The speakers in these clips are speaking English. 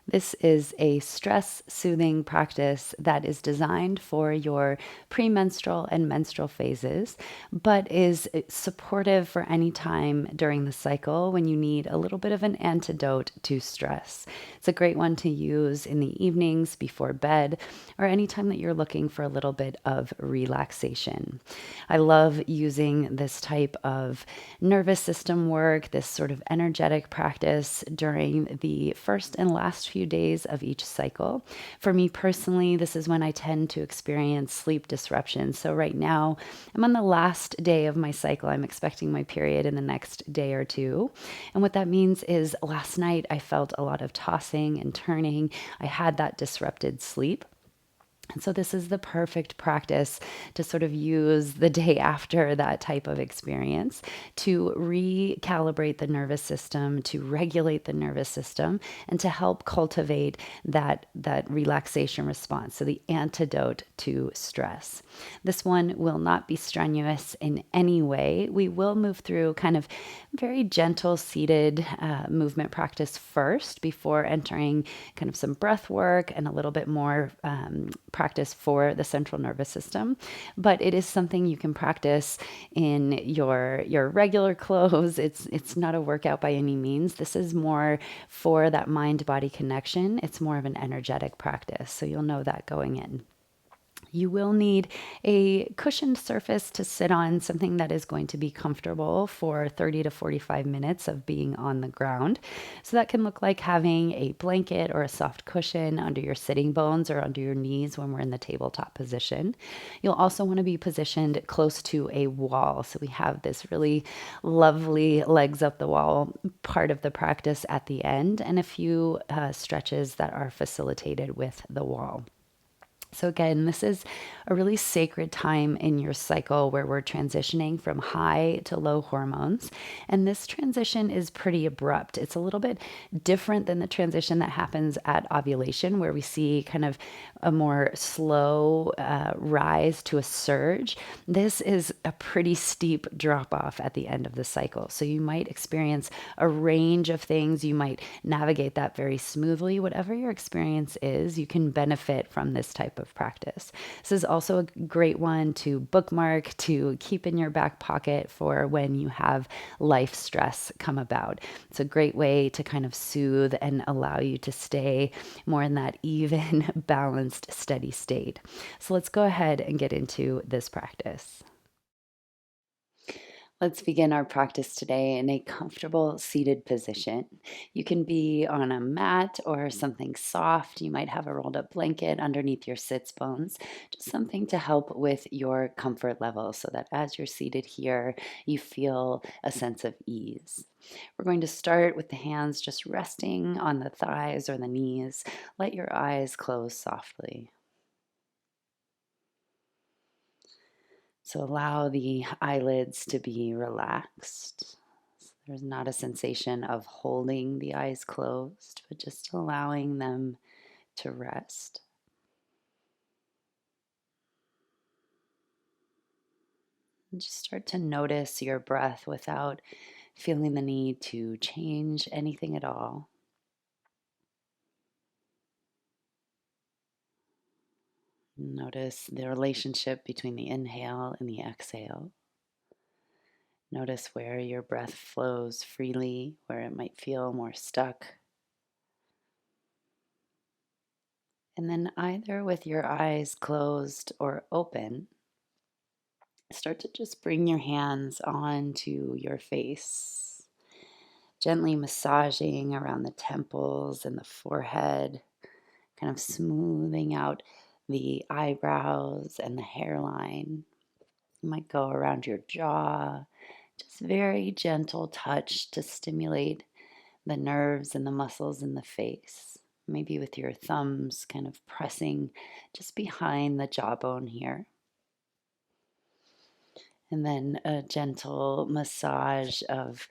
This is a stress soothing practice that is designed for your premenstrual and menstrual phases, but is supportive for any time during the cycle when you need a little bit of an antidote to stress. It's a great one to use in the evenings before bed or anytime that you're looking for a little bit of relaxation. I love using this type of nervous system work, this sort of energetic practice during the first and last few days of each cycle. For me personally, this is when I tend to experience sleep disruption. So right now, I'm on the last day of my cycle. I'm expecting my period in the next day or two. And what that means is last night I felt a lot of tossing and turning. I had that disrupted sleep. And so, this is the perfect practice to sort of use the day after that type of experience to recalibrate the nervous system, to regulate the nervous system, and to help cultivate that relaxation response. So, the antidote to stress. This one will not be strenuous in any way. We will move through kind of very gentle seated movement practice first before entering kind of some breath work and a little bit more practice for the central nervous system. But it is something you can practice in your regular clothes. It's not a workout by any means. This is more for that mind body connection. It's more of an energetic practice. So you'll know that going in. You will need a cushioned surface to sit on, something that is going to be comfortable for 30 to 45 minutes of being on the ground. So that can look like having a blanket or a soft cushion under your sitting bones or under your knees when we're in the tabletop position. You'll also want to be positioned close to a wall. So we have this really lovely legs up the wall part of the practice at the end and a few stretches that are facilitated with the wall. So, again, this is a really sacred time in your cycle where we're transitioning from high to low hormones. And this transition is pretty abrupt. It's a little bit different than the transition that happens at ovulation, where we see kind of a more slow rise to a surge. This is a pretty steep drop off at the end of the cycle. So, you might experience a range of things. You might navigate that very smoothly. Whatever your experience is, you can benefit from this type of practice. This is also a great one to bookmark, to keep in your back pocket for when you have life stress come about. It's a great way to kind of soothe and allow you to stay more in that even, balanced, steady state. So let's go ahead and get into this practice. Let's begin our practice today in a comfortable seated position. You can be on a mat or something soft. You might have a rolled up blanket underneath your sits bones, just something to help with your comfort level so that as you're seated here, you feel a sense of ease. We're going to start with the hands just resting on the thighs or the knees. Let your eyes close softly. So allow the eyelids to be relaxed. So there's not a sensation of holding the eyes closed, but just allowing them to rest. And just start to notice your breath without feeling the need to change anything at all. Notice the relationship between the inhale and the exhale. Notice where your breath flows freely, where it might feel more stuck. And then, either with your eyes closed or open, start to just bring your hands onto your face, gently massaging around the temples and the forehead, kind of smoothing out the eyebrows and the hairline. You might go around your jaw, just very gentle touch to stimulate the nerves and the muscles in the face. Maybe with your thumbs kind of pressing just behind the jawbone here. And then a gentle massage of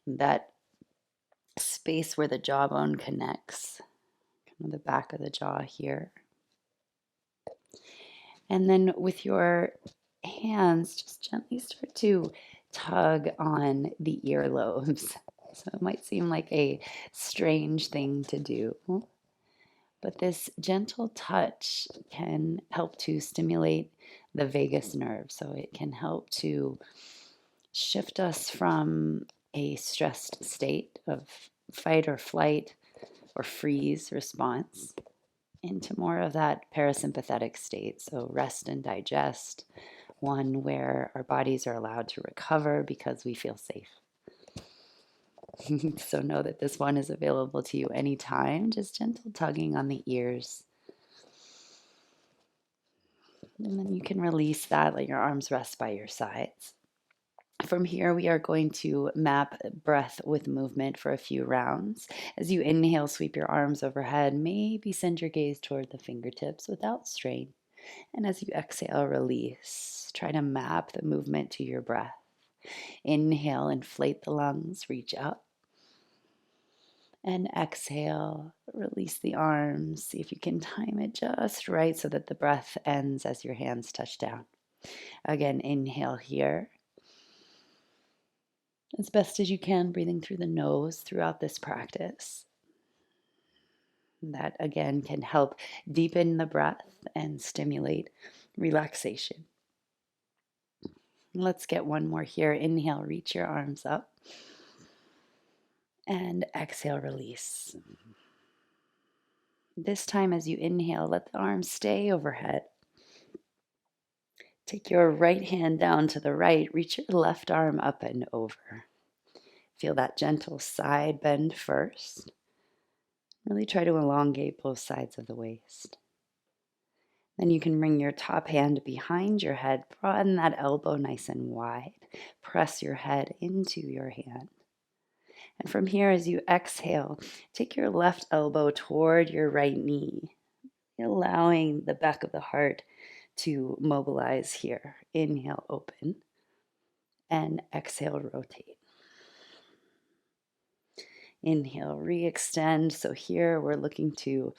that space where the jawbone connects, kind of the back of the jaw here. And then with your hands just gently start to tug on the earlobes. So it might seem like a strange thing to do, but this gentle touch can help to stimulate the vagus nerve. So it can help to shift us from a stressed state of fight or flight or freeze response into more of that parasympathetic state. So rest and digest, one where our bodies are allowed to recover because we feel safe. So know that this one is available to you anytime, just gentle tugging on the ears. And then you can release that, let your arms rest by your sides. From here, we are going to map breath with movement for a few rounds. As you inhale, sweep your arms overhead. Maybe send your gaze toward the fingertips without strain. And as you exhale, release. Try to map the movement to your breath. Inhale, inflate the lungs, reach up. And exhale, release the arms. See if you can time it just right so that the breath ends as your hands touch down. Again, inhale here. As best as you can, breathing through the nose throughout this practice. That again can help deepen the breath and stimulate relaxation. Let's get one more here. Inhale, reach your arms up. And exhale, release. This time, as you inhale, let the arms stay overhead. Take your right hand down to the right. Reach your left arm up and over. Feel that gentle side bend first. Really try to elongate both sides of the waist. Then you can bring your top hand behind your head. Broaden that elbow nice and wide. Press your head into your hand. And from here, as you exhale, take your left elbow toward your right knee, allowing the back of the heart to mobilize here. Inhale, open, and exhale, rotate. Inhale, re-extend. So here we're looking to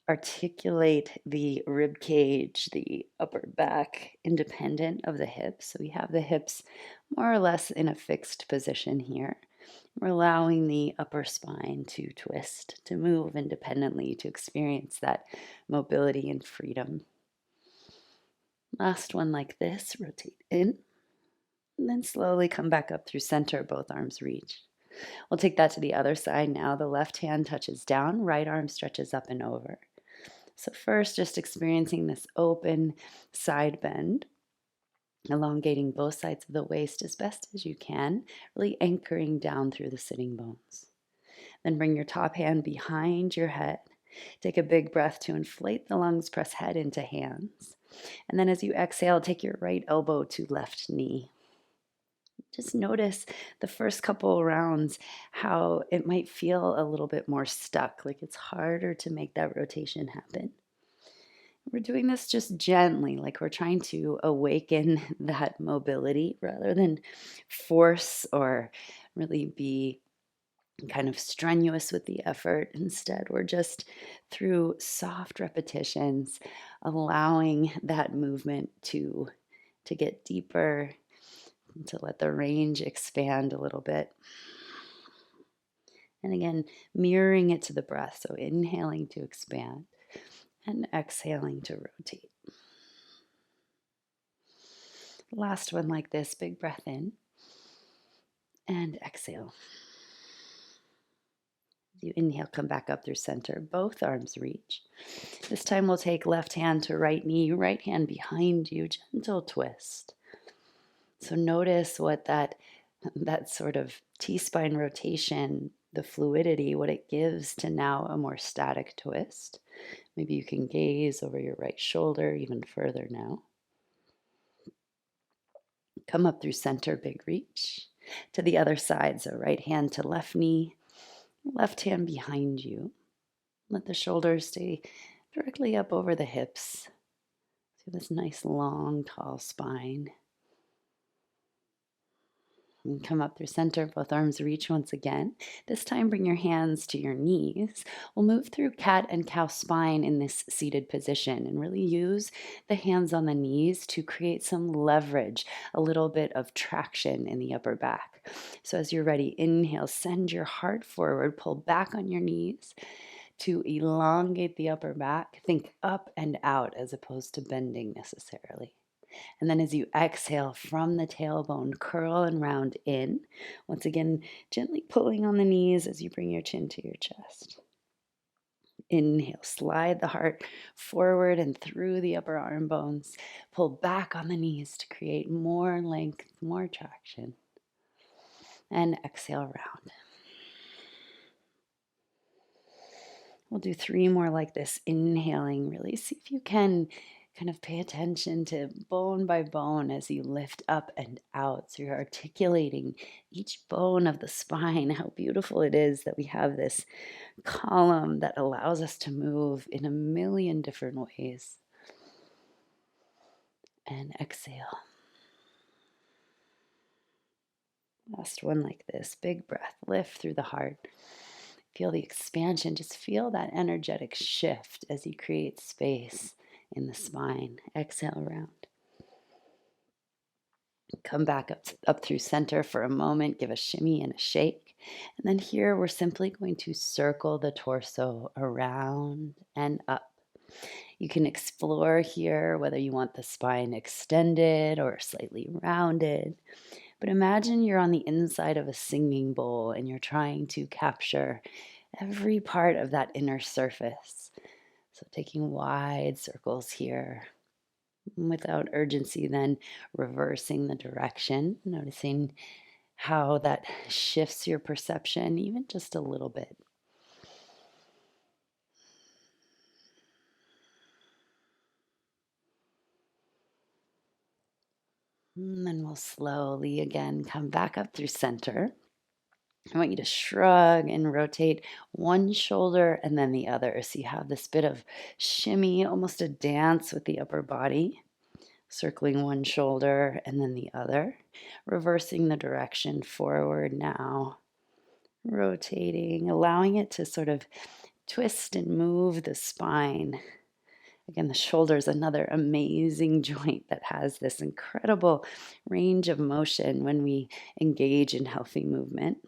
articulate the rib cage, the upper back, independent of the hips. So we have the hips more or less in a fixed position here. We're allowing the upper spine to twist, to move independently, to experience that mobility and freedom. Last one like this, rotate in, and then slowly come back up through center, both arms reach. We'll take that to the other side now. The left hand touches down, right arm stretches up and over. So first, just experiencing this open side bend, elongating both sides of the waist as best as you can, really anchoring down through the sitting bones. Then bring your top hand behind your head. Take a big breath to inflate the lungs, press head into hands. And then as you exhale, take your right elbow to left knee. Just notice the first couple rounds how it might feel a little bit more stuck, like it's harder to make that rotation happen. We're doing this just gently, like we're trying to awaken that mobility rather than force or really be kind of strenuous with the effort. Instead, we're just through soft repetitions, allowing that movement to get deeper, to let the range expand a little bit. And again, mirroring it to the breath. So inhaling to expand and exhaling to rotate. Last one like this, big breath in and exhale. As you inhale, come back up through center. Both arms reach. This time we'll take left hand to right knee, right hand behind you, gentle twist. So notice what that sort of T-spine rotation, the fluidity, what it gives to now a more static twist. Maybe you can gaze over your right shoulder even further now. Come up through center, big reach. To the other side, so right hand to left knee, left hand behind you. Let the shoulders stay directly up over the hips. So this nice, long, tall spine. And come up through center, both arms reach once again. This time, bring your hands to your knees. We'll move through cat and cow spine in this seated position and really use the hands on the knees to create some leverage, a little bit of traction in the upper back. So, as you're ready, inhale, send your heart forward, pull back on your knees to elongate the upper back. Think up and out as opposed to bending necessarily. And then as you exhale from the tailbone, curl and round in. Once again, gently pulling on the knees as you bring your chin to your chest. Inhale, slide the heart forward and through the upper arm bones. Pull back on the knees to create more length, more traction. And exhale, round. We'll do 3 more like this. Inhaling, really see if you can kind of pay attention to bone by bone as you lift up and out. So you're articulating each bone of the spine. How beautiful it is that we have this column that allows us to move in a million different ways. And exhale. Last one like this. Big breath. Lift through the heart. Feel the expansion. Just feel that energetic shift as you create space in the spine. Exhale around. Come back up through center for a moment. Give a shimmy and a shake. And then here we're simply going to circle the torso around and up. You can explore here whether you want the spine extended or slightly rounded. But imagine you're on the inside of a singing bowl and you're trying to capture every part of that inner surface. So taking wide circles here without urgency, then reversing the direction, noticing how that shifts your perception even just a little bit. And then we'll slowly again come back up through center. I want you to shrug and rotate one shoulder and then the other. So you have this bit of shimmy, almost a dance with the upper body, circling one shoulder and then the other, reversing the direction forward now, rotating, allowing it to sort of twist and move the spine. Again, the shoulder is another amazing joint that has this incredible range of motion when we engage in healthy movement.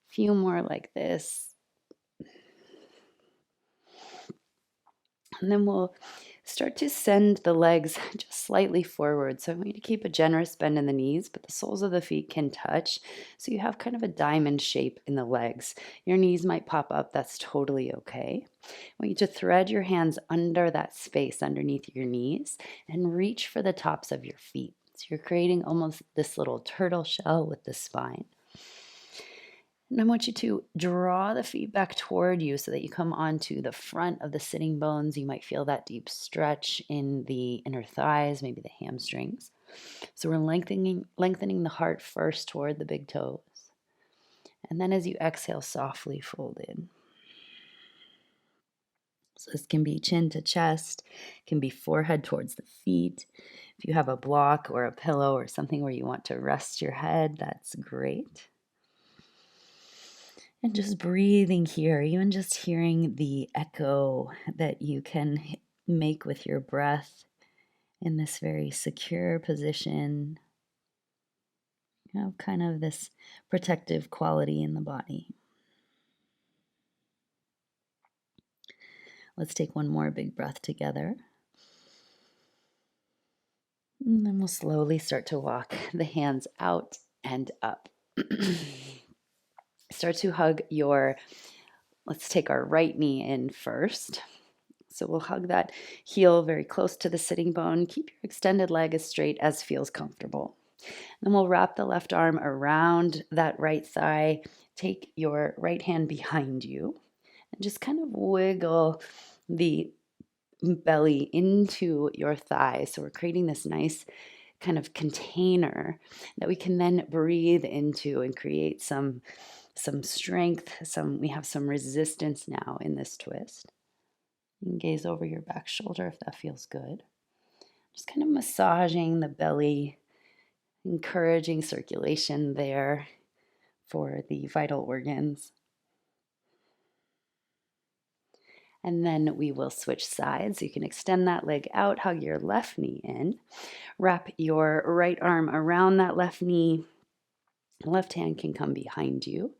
Few more like this. And then we'll start to send the legs just slightly forward. So I want you to keep a generous bend in the knees, but the soles of the feet can touch. So you have kind of a diamond shape in the legs. Your knees might pop up. That's totally okay. I want you to thread your hands under that space underneath your knees and reach for the tops of your feet. So you're creating almost this little turtle shell with the spine. And I want you to draw the feet back toward you so that you come onto the front of the sitting bones. You might feel that deep stretch in the inner thighs, maybe the hamstrings. So we're lengthening the heart first toward the big toes. And then as you exhale, softly fold in. So this can be chin to chest, can be forehead towards the feet. If you have a block or a pillow or something where you want to rest your head, that's great. And just breathing here, even just hearing the echo that you can make with your breath in this very secure position. You know, kind of this protective quality in the body. Let's take one more big breath together. And then we'll slowly start to walk the hands out and up. Start to hug let's take our right knee in first. So we'll hug that heel very close to the sitting bone. Keep your extended leg as straight as feels comfortable. Then we'll wrap the left arm around that right thigh. Take your right hand behind you and just kind of wiggle the belly into your thigh. So we're creating this nice kind of container that we can then breathe into and create some strength. We have some resistance now in this twist. You can gaze over your back shoulder if that feels good. Just kind of massaging the belly, encouraging circulation there for the vital organs. And then we will switch sides. You can extend that leg out, hug your left knee in, wrap your right arm around that left knee. Left hand can come behind you.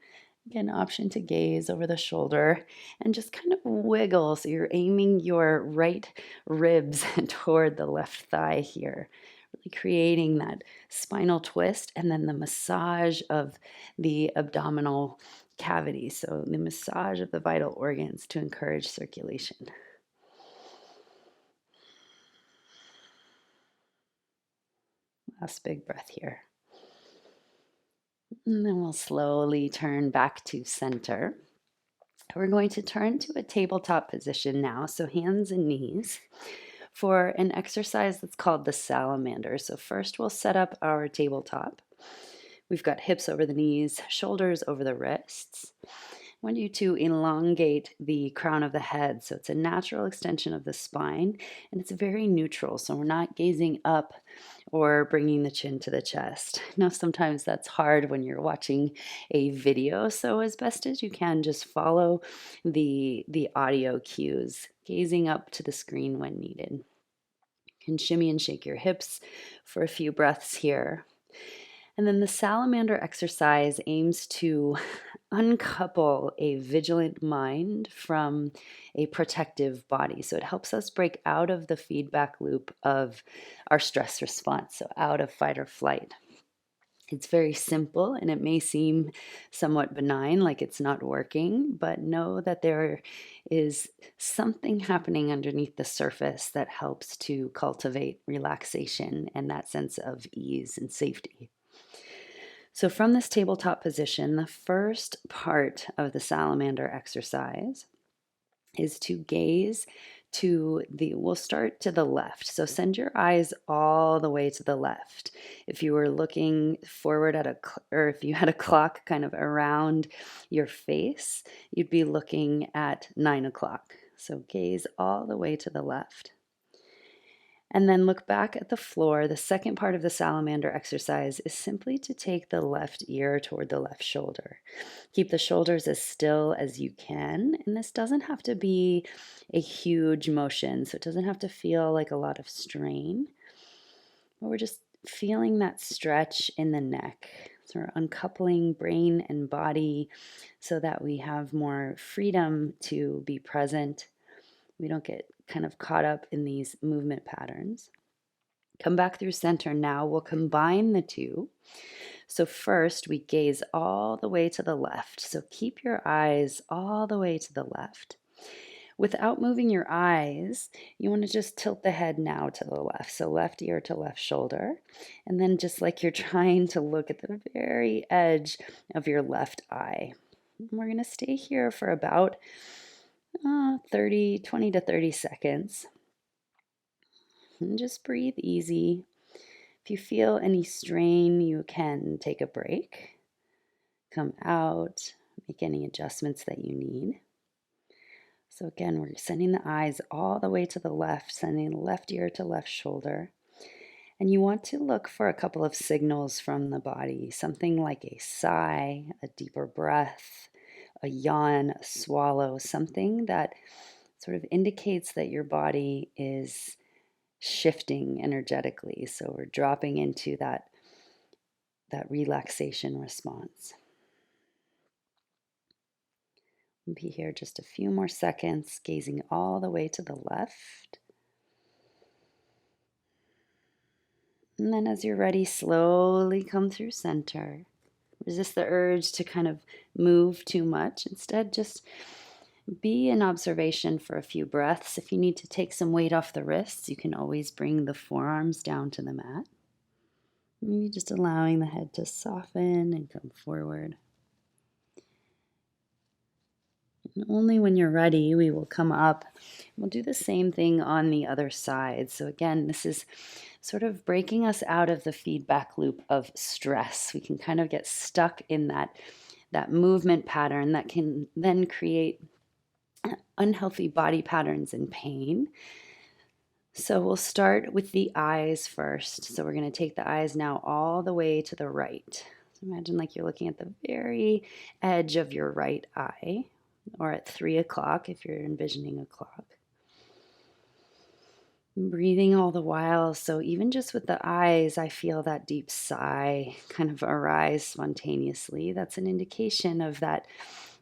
Again, option to gaze over the shoulder and just kind of wiggle. So you're aiming your right ribs toward the left thigh here, really creating that spinal twist and then the massage of the abdominal cavity. So the massage of the vital organs to encourage circulation. Last big breath here. And then we'll slowly turn back to center. We're going to turn to a tabletop position now, so hands and knees, for an exercise that's called the salamander. So first we'll set up our tabletop. We've got hips over the knees, shoulders over the wrists. I want you to elongate the crown of the head, so it's a natural extension of the spine, and it's very neutral, so we're not gazing up or bringing the chin to the chest. Now, sometimes that's hard when you're watching a video, so as best as you can, just follow the audio cues, gazing up to the screen when needed. You can shimmy and shake your hips for a few breaths here. And then the salamander exercise aims to uncouple a vigilant mind from a protective body. So it helps us break out of the feedback loop of our stress response, so out of fight or flight. It's very simple and it may seem somewhat benign, like it's not working, but know that there is something happening underneath the surface that helps to cultivate relaxation and that sense of ease and safety. So from this tabletop position, the first part of the salamander exercise is to gaze we'll start to the left. So send your eyes all the way to the left. If you were looking forward or if you had a clock kind of around your face, you'd be looking at 9 o'clock. So gaze all the way to the left. And then look back at the floor. The second part of the salamander exercise is simply to take the left ear toward the left shoulder. Keep the shoulders as still as you can. And this doesn't have to be a huge motion, so it doesn't have to feel like a lot of strain. But we're just feeling that stretch in the neck. So we're uncoupling brain and body so that we have more freedom to be present. We don't get kind of caught up in these movement patterns. Come back through center now. We'll combine the two. So first, we gaze all the way to the left. So keep your eyes all the way to the left. Without moving your eyes, you want to just tilt the head now to the left. So left ear to left shoulder. And then just like you're trying to look at the very edge of your left eye. We're going to stay here for about 20 to 30 seconds. And just breathe easy. If you feel any strain, you can take a break, come out, make any adjustments that you need. So again, we're sending the eyes all the way to the left, sending the left ear to left shoulder. And you want to look for a couple of signals from the body, something like a sigh, a deeper breath, a yawn, a swallow, something that sort of indicates that your body is shifting energetically. So we're dropping into that relaxation response. We'll be here just a few more seconds, gazing all the way to the left. And then as you're ready, slowly come through center. Resist the urge to kind of move too much. Instead, just be in observation for a few breaths. If you need to take some weight off the wrists, you can always bring the forearms down to the mat. Maybe just allowing the head to soften and come forward. And only when you're ready, we will come up. We'll do the same thing on the other side. So again, this is sort of breaking us out of the feedback loop of stress. We can kind of get stuck in that movement pattern that can then create unhealthy body patterns and pain. So we'll start with the eyes first. So we're going to take the eyes now all the way to the right. So imagine like you're looking at the very edge of your right eye, or at 3 o'clock if you're envisioning a clock. Breathing all the while. So even just with the eyes, I feel that deep sigh kind of arise spontaneously. That's an indication of that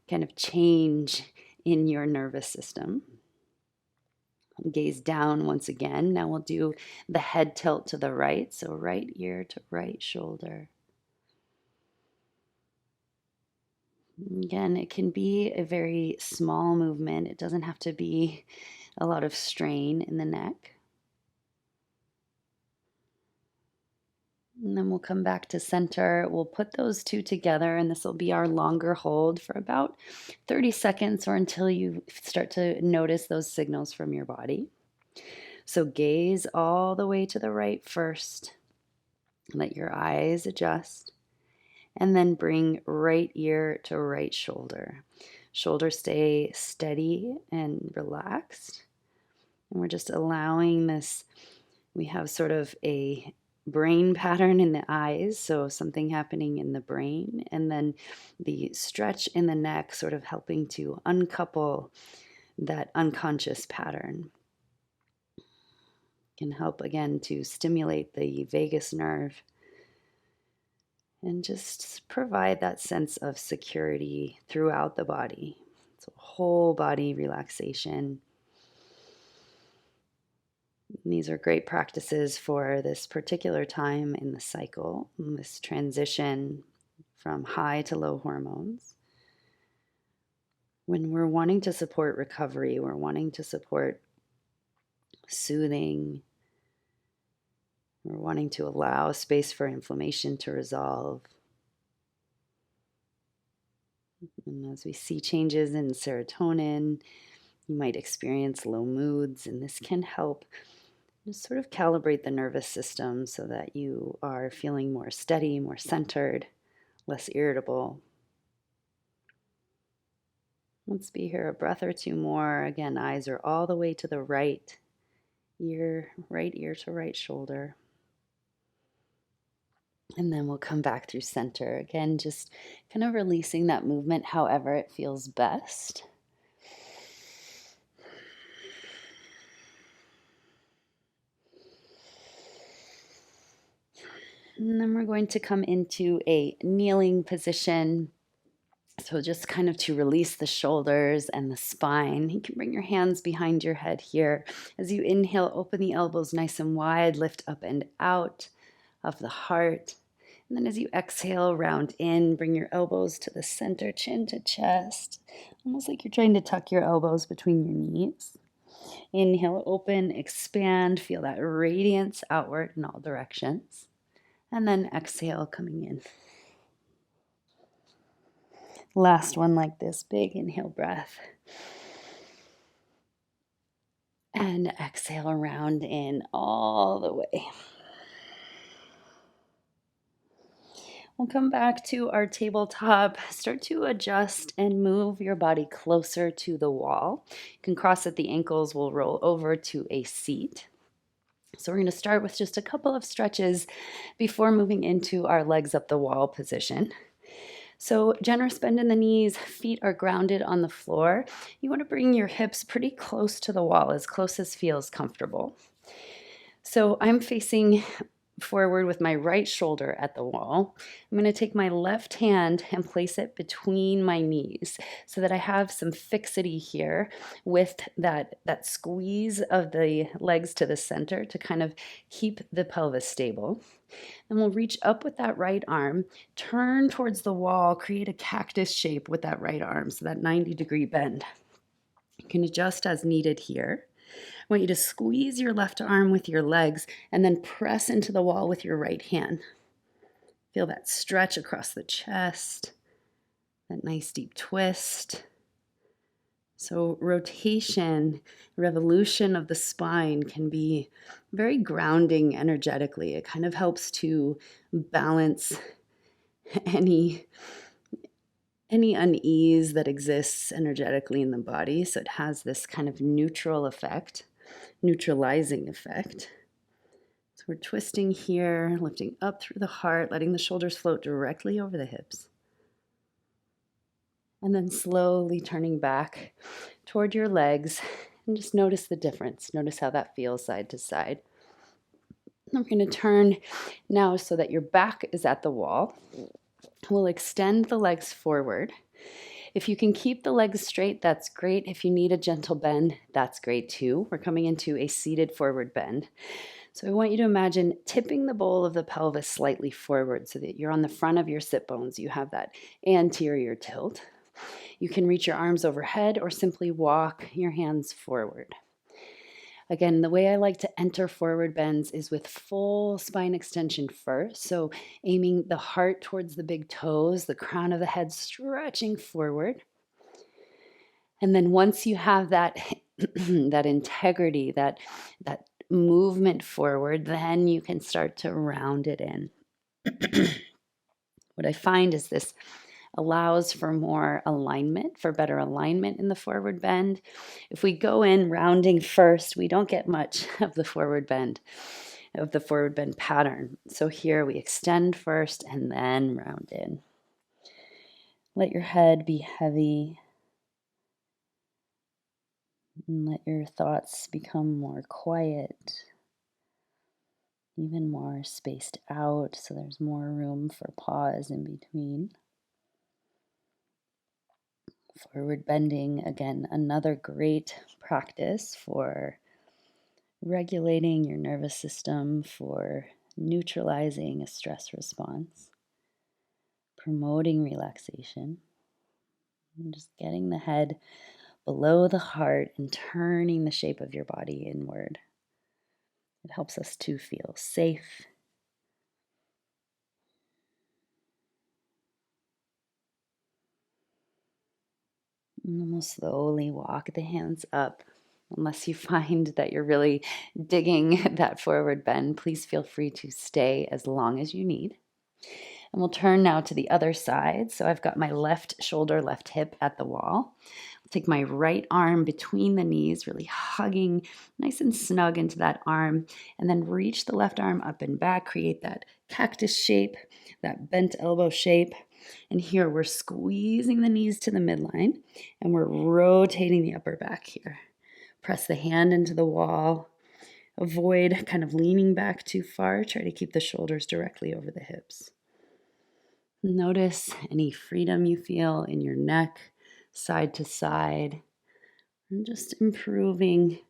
kind of change in your nervous system. Gaze down once again. Now we'll do the head tilt to the right. So right ear to right shoulder. Again, it can be a very small movement. It doesn't have to be a lot of strain in the neck. And then we'll come back to center. We'll put those two together, and this will be our longer hold for about 30 seconds or until you start to notice those signals from your body. So gaze all the way to the right first. Let your eyes adjust. And then bring right ear to right shoulder. Shoulders stay steady and relaxed. And we're just allowing this. We have sort of a brain pattern in the eyes, so something happening in the brain, and then the stretch in the neck sort of helping to uncouple that unconscious pattern. Can help again to stimulate the vagus nerve and just provide that sense of security throughout the body. So whole body relaxation. And these are great practices for this particular time in the cycle, this transition from high to low hormones. When we're wanting to support recovery, we're wanting to support soothing, we're wanting to allow space for inflammation to resolve. And as we see changes in serotonin, you might experience low moods, and this can help just sort of calibrate the nervous system so that you are feeling more steady, more centered, less irritable. Let's be here a breath or two more. Again, eyes are all the way to the right ear to right shoulder. And then we'll come back through center. Again, just kind of releasing that movement however it feels best. And then we're going to come into a kneeling position. So just kind of to release the shoulders and the spine. You can bring your hands behind your head here. As you inhale, open the elbows nice and wide, lift up and out of the heart. And then as you exhale, round in, bring your elbows to the center, chin to chest, almost like you're trying to tuck your elbows between your knees. Inhale, open, expand, feel that radiance outward in all directions. And then exhale, coming in. Last one like this, big inhale breath. And exhale around in all the way. We'll come back to our tabletop. Start to adjust and move your body closer to the wall. You can cross at the ankles. We'll roll over to a seat. So we're going to start with just a couple of stretches before moving into our legs up the wall position. So generous bend in the knees, feet are grounded on the floor. You want to bring your hips pretty close to the wall, as close as feels comfortable. So I'm facing forward with my right shoulder at the wall. I'm going to take my left hand and place it between my knees so that I have some fixity here with that squeeze of the legs to the center to kind of keep the pelvis stable. And we'll reach up with that right arm, turn towards the wall, create a cactus shape with that right arm, so that 90-degree bend. You can adjust as needed here. I want you to squeeze your left arm with your legs and then press into the wall with your right hand. Feel that stretch across the chest, that nice deep twist. So rotation, revolution of the spine can be very grounding energetically. It kind of helps to balance any unease that exists energetically in the body. So it has this kind of neutral effect. neutralizing effect. So we're twisting here, lifting up through the heart, letting the shoulders float directly over the hips. And then slowly turning back toward your legs and just notice the difference. Notice how that feels side to side. And we're going to turn now so that your back is at the wall. We'll extend the legs forward. If you can keep the legs straight, that's great. If you need a gentle bend, that's great too. We're coming into a seated forward bend. So I want you to imagine tipping the bowl of the pelvis slightly forward so that you're on the front of your sit bones. You have that anterior tilt. You can reach your arms overhead or simply walk your hands forward. Again, the way I like to enter forward bends is with full spine extension first. So aiming the heart towards the big toes, the crown of the head stretching forward. And then once you have that, that integrity, that movement forward, then you can start to round it in. What I find is this allows for more alignment, for better alignment in the forward bend. If we go in rounding first, we don't get much of the forward bend pattern. So here we extend first and then round in. Let your head be heavy and let your thoughts become more quiet, even more spaced out, so there's more room for pause in between. Forward bending, again, another great practice for regulating your nervous system, for neutralizing a stress response, promoting relaxation, and just getting the head below the heart and turning the shape of your body inward. It helps us to feel safe. And then we'll slowly walk the hands up. Unless you find that you're really digging that forward bend, please feel free to stay as long as you need. And we'll turn now to the other side. So I've got my left shoulder, left hip at the wall. I'll take my right arm between the knees, really hugging nice and snug into that arm, and then reach the left arm up and back, create that cactus shape, that bent elbow shape. And here we're squeezing the knees to the midline, and we're rotating the upper back here. Press the hand into the wall. Avoid kind of leaning back too far. Try to keep the shoulders directly over the hips. Notice any freedom you feel in your neck, side to side, and just improving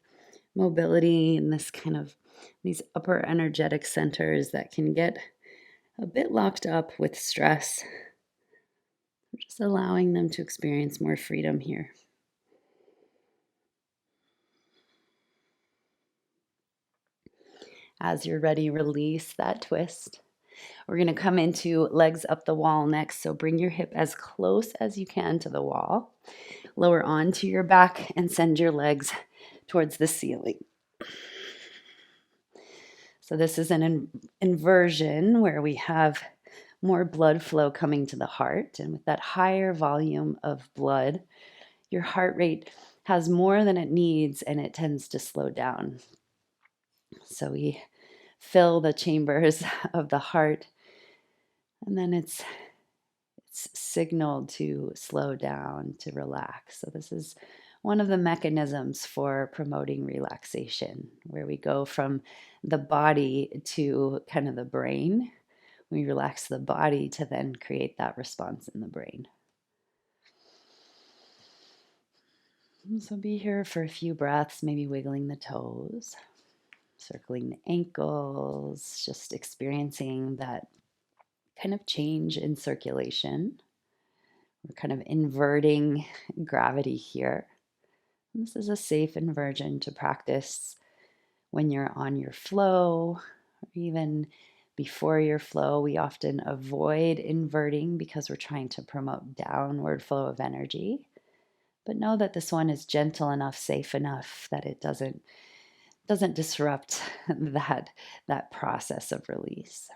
mobility in this kind of these upper energetic centers that can get a bit locked up with stress. We're just allowing them to experience more freedom here. As you're ready, release that twist. We're going to come into legs up the wall next. So bring your hip as close as you can to the wall. Lower onto your back and send your legs towards the ceiling. So this is an inversion where we have more blood flow coming to the heart. And with that higher volume of blood, your heart rate has more than it needs and it tends to slow down. So we fill the chambers of the heart, and then it's signaled to slow down, to relax. So this is one of the mechanisms for promoting relaxation, where we go from the body to kind of the brain. We relax the body to then create that response in the brain. So be here for a few breaths, maybe wiggling the toes, circling the ankles, just experiencing that kind of change in circulation. We're kind of inverting gravity here. And this is a safe inversion to practice when you're on your flow, or even before your flow. We often avoid inverting because we're trying to promote downward flow of energy. But know that this one is gentle enough, safe enough that it doesn't disrupt that process of release.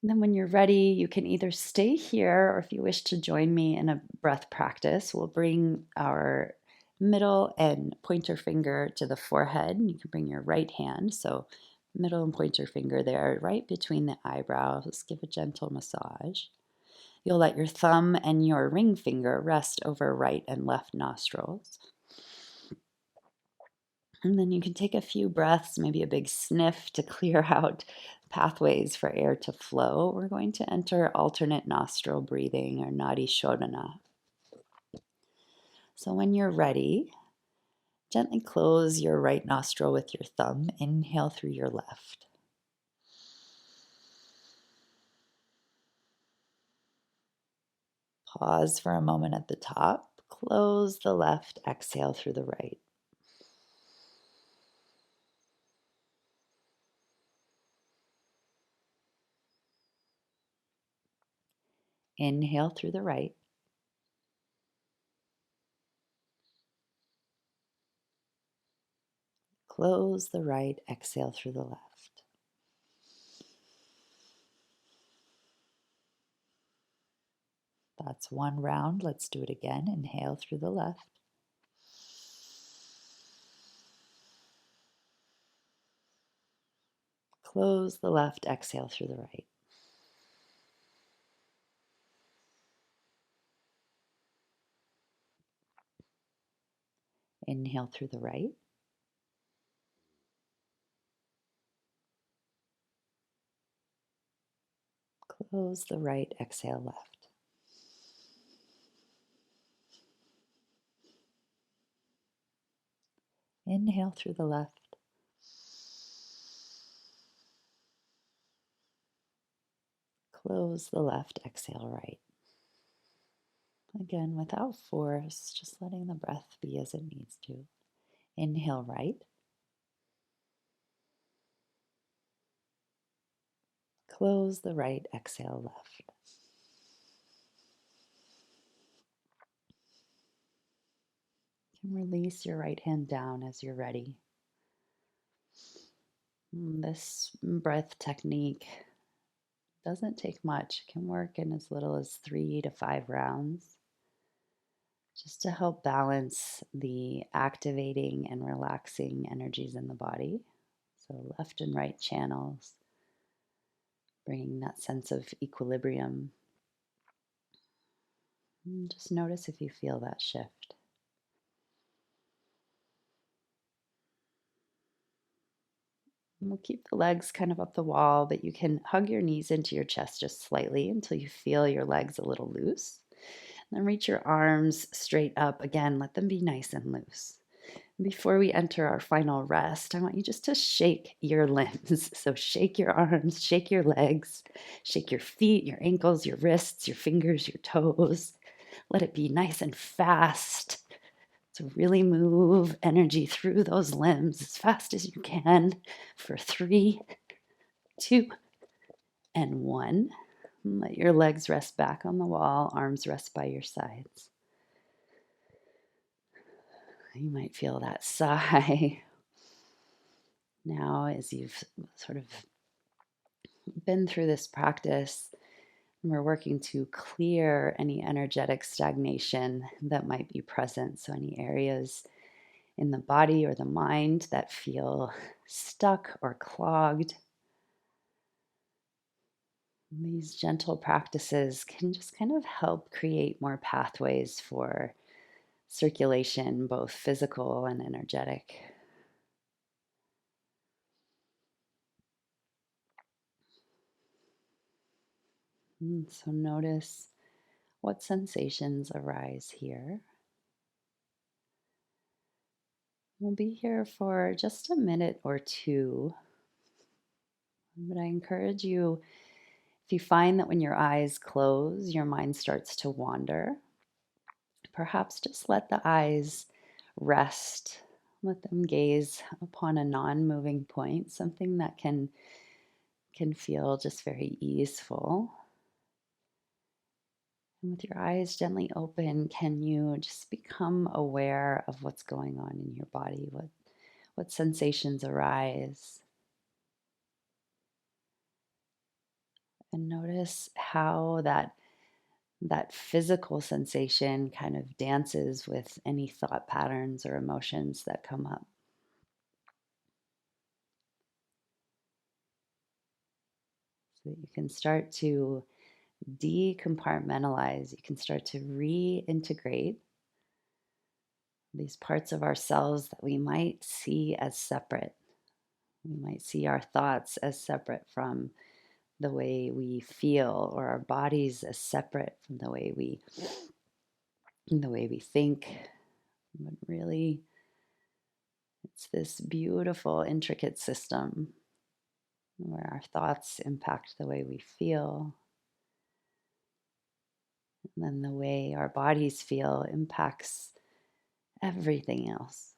And then when you're ready, you can either stay here, or if you wish to join me in a breath practice, we'll bring our Middle and pointer finger to the forehead. You can bring your right hand, so middle and pointer finger there, right between the eyebrows. Give a gentle massage. You'll let your thumb and your ring finger rest over right and left nostrils. And then you can take a few breaths, maybe a big sniff to clear out pathways for air to flow. We're going to enter alternate nostril breathing or nadi shodhana. So when you're ready, gently close your right nostril with your thumb. Inhale through your left. Pause for a moment at the top. Close the left. Exhale through the right. Inhale through the right. Close the right. Exhale through the left. That's one round. Let's do it again. Inhale through the left. Close the left. Exhale through the right. Inhale through the right. Close the right. Exhale left. Inhale through the left. Close the left. Exhale right. Again, without force, just letting the breath be as it needs to. Inhale right. Close the right. Exhale left. You can release your right hand down as you're ready. This breath technique doesn't take much. It can work in as little as 3 to 5 rounds, just to help balance the activating and relaxing energies in the body. So, left and right channels, bringing that sense of equilibrium. And just notice if you feel that shift. And we'll keep the legs kind of up the wall, but you can hug your knees into your chest just slightly until you feel your legs a little loose. Then reach your arms straight up. Again, let them be nice and loose. Before we enter our final rest, I want you just to shake your limbs. So shake your arms, shake your legs, shake your feet, your ankles, your wrists, your fingers, your toes. Let it be nice and fast. So really move energy through those limbs as fast as you can for 3, 2, and 1. And let your legs rest back on the wall, arms rest by your sides. You might feel that sigh now as you've sort of been through this practice. We're working to clear any energetic stagnation that might be present. So, any areas in the body or the mind that feel stuck or clogged. These gentle practices can just kind of help create more pathways for circulation, both physical and energetic. So notice what sensations arise here. We'll be here for just a minute or two, but I encourage you, if you find that when your eyes close, your mind starts to wander, perhaps just let the eyes rest. Let them gaze upon a non-moving point, something that can feel just very easeful. And with your eyes gently open, can you just become aware of what's going on in your body? What sensations arise? And notice how that That physical sensation kind of dances with any thought patterns or emotions that come up. So that you can start to decompartmentalize, you can start to reintegrate these parts of ourselves that we might see as separate. We might see our thoughts as separate from the way we feel, or our bodies as separate from the way we think. But really, it's this beautiful, intricate system where our thoughts impact the way we feel, and then the way our bodies feel impacts everything else.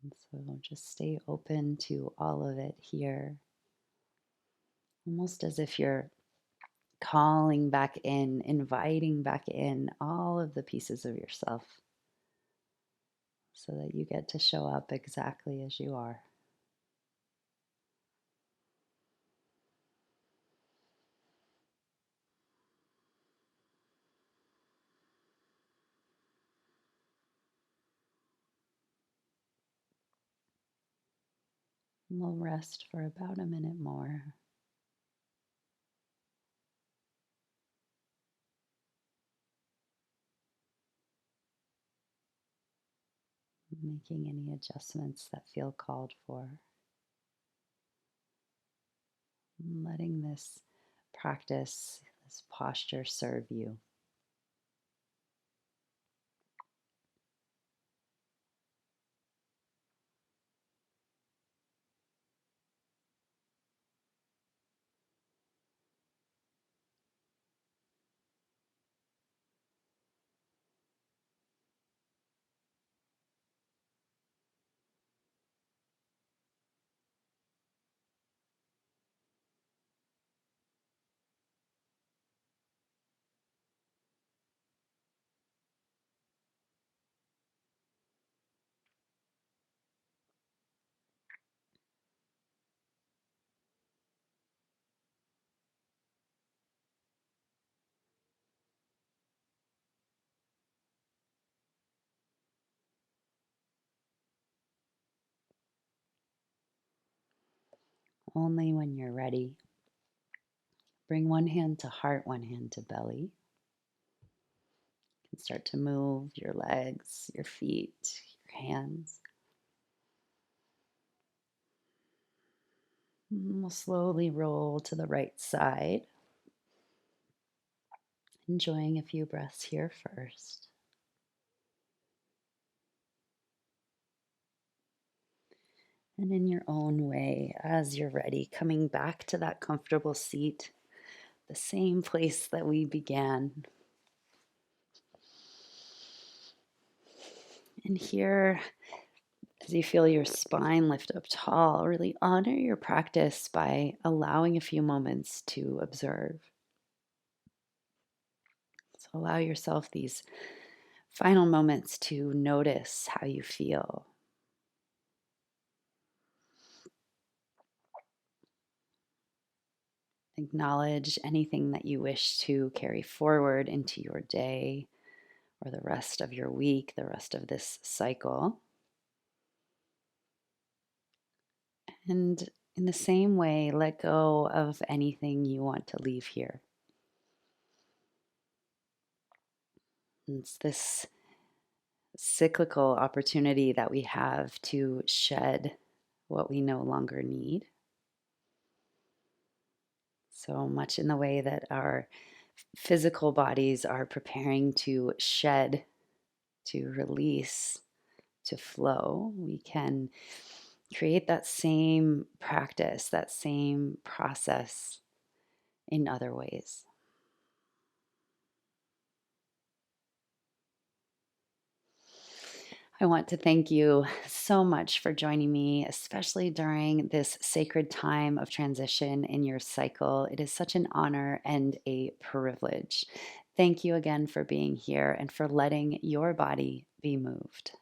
And so just stay open to all of it here, almost as if you're calling back in, inviting back in all of the pieces of yourself so that you get to show up exactly as you are. And we'll rest for about a minute more, making any adjustments that feel called for. Letting this practice, this posture serve you. Only when you're ready, bring one hand to heart, one hand to belly. You can start to move your legs, your feet, your hands. And we'll slowly roll to the right side, enjoying a few breaths here first. And in your own way, as you're ready, coming back to that comfortable seat, the same place that we began. And here, as you feel your spine lift up tall, really honor your practice by allowing a few moments to observe. So allow yourself these final moments to notice how you feel. Acknowledge anything that you wish to carry forward into your day or the rest of your week, the rest of this cycle. And in the same way, let go of anything you want to leave here. It's this cyclical opportunity that we have to shed what we no longer need. So much in the way that our physical bodies are preparing to shed, to release, to flow, we can create that same practice, that same process in other ways. I want to thank you so much for joining me, especially during this sacred time of transition in your cycle. It is such an honor and a privilege. Thank you again for being here and for letting your body be moved.